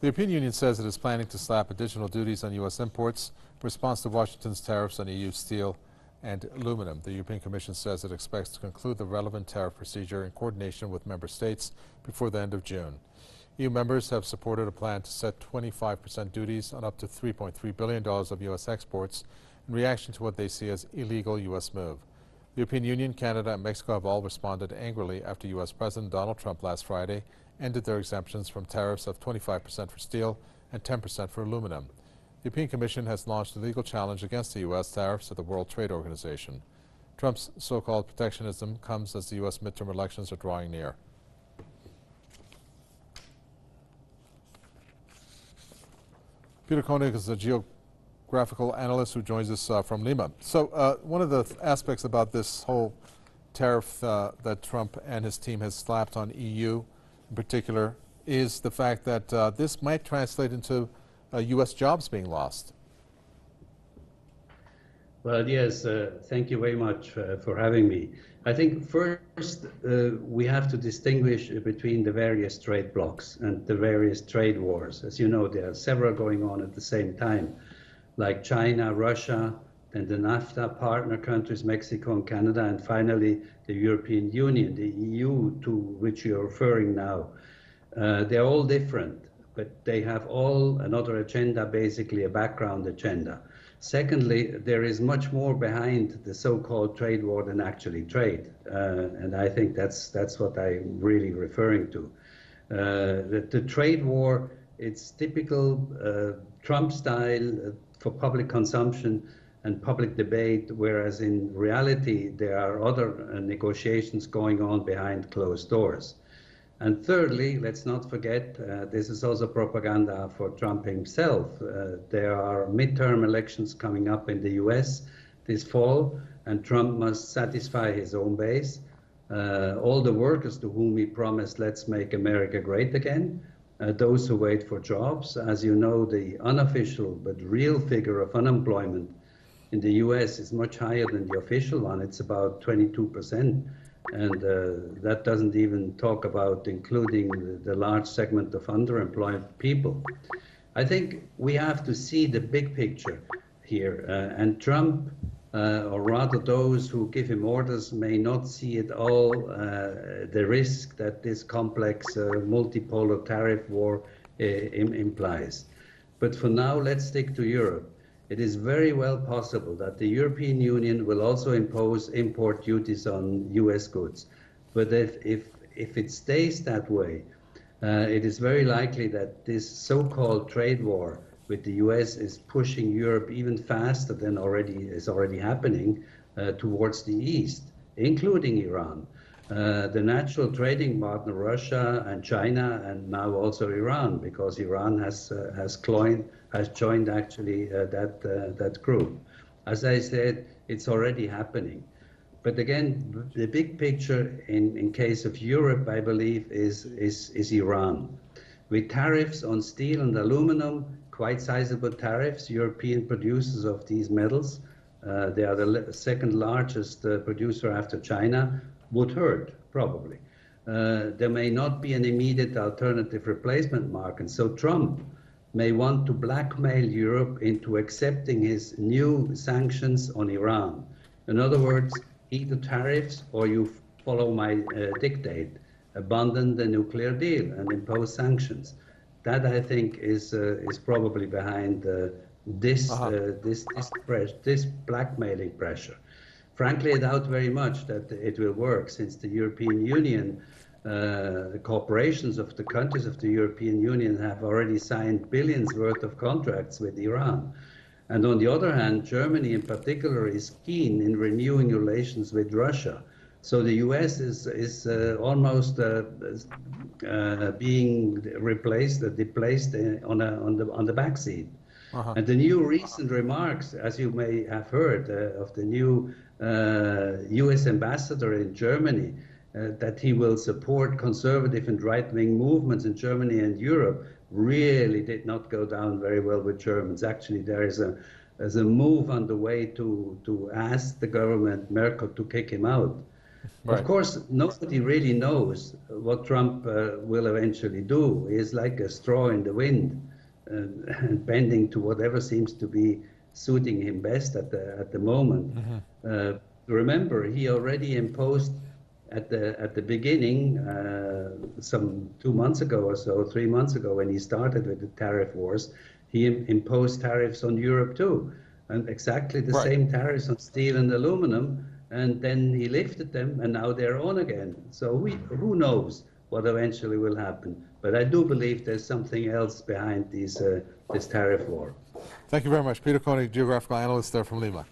The European Union says it is planning to slap additional duties on U.S. imports in response to Washington's tariffs on EU steel and aluminum. The European Commission says it expects to conclude the relevant tariff procedure in coordination with member states before the end of June. EU members have supported a plan to set 25% duties on up to $3.3 billion of U.S. exports in reaction to what they see as illegal U.S. move. The European Union, Canada, and Mexico have all responded angrily after U.S. President Donald Trump last Friday ended their exemptions from tariffs of 25% for steel and 10% for aluminum. The European Commission has launched a legal challenge against the U.S. tariffs at the World Trade Organization. Trump's so-called protectionism comes as the U.S. midterm elections are drawing near. Peter Koenig is a geographical analyst who joins us from Lima. So one of the aspects about this whole tariff that Trump and his team has slapped on EU in particular is the fact that this might translate into U.S. jobs being lost. Well, yes, thank you very much for having me. I think first we have to distinguish between the various trade blocs and the various trade wars. As you know, there are several going on at the same time, like China, Russia, and the NAFTA partner countries, Mexico and Canada, and finally the European Union, the EU, to which you're referring now. They're all different, but they have all another agenda, basically a background agenda. Secondly, there is much more behind the so-called trade war than actually trade, and I think that's what I'm really referring to. The trade war, it's typical Trump style for public consumption and public debate, whereas in reality there are other negotiations going on behind closed doors. And thirdly, let's not forget, this is also propaganda for Trump himself. There are midterm elections coming up in the US this fall, and Trump must satisfy his own base. All the workers to whom he promised, let's make America great again, those who wait for jobs. As you know, the unofficial but real figure of unemployment in the US is much higher than the official one. It's about 22%. And that doesn't even talk about including the large segment of underemployed people. I think we have to see the big picture here. And Trump, or rather those who give him orders, may not see at all the risk that this complex multipolar tariff war implies. But for now, let's stick to Europe. It is very well possible that the European Union will also impose import duties on US goods. But if it stays that way, it is very likely that this so-called trade war with the US is pushing Europe even faster than is already happening towards the east, including Iran. The natural trading partner, Russia and China, and now also Iran, because Iran has joined actually that group. As I said, it's already happening. But again, the big picture in case of Europe, I believe, is Iran. With tariffs on steel and aluminum, quite sizable tariffs, European producers of these metals, they are the second largest producer after China, would hurt, probably. There may not be an immediate alternative replacement market. So Trump may want to blackmail Europe into accepting his new sanctions on Iran. In other words, either tariffs or you follow my dictate, abandon the nuclear deal and impose sanctions. That, I think, is probably behind this blackmailing pressure. Frankly, I doubt very much that it will work, since the European Union, the corporations of the countries of the European Union have already signed billions worth of contracts with Iran. And on the other hand, Germany in particular is keen in renewing relations with Russia. So the US is almost being displaced on the backseat. And the new recent remarks, as you may have heard, of the new US ambassador in Germany, that he will support conservative and right-wing movements in Germany and Europe, really did not go down very well with Germans. Actually, there is a move on the way to ask the government, Merkel, to kick him out. Right. Of course, nobody really knows what Trump will eventually do. He is like a straw in the wind, and bending to whatever seems to be suiting him best at the moment. Remember, he already imposed at the beginning, some 2 months ago or so, 3 months ago, when he started with the tariff wars, he imposed tariffs on Europe too, and exactly the same tariffs on steel and aluminum. And then he lifted them, and now they're on again. So who knows what eventually will happen? But I do believe there's something else behind this tariff war. Thank you very much. Peter Koenig, geographical analyst there from Lima.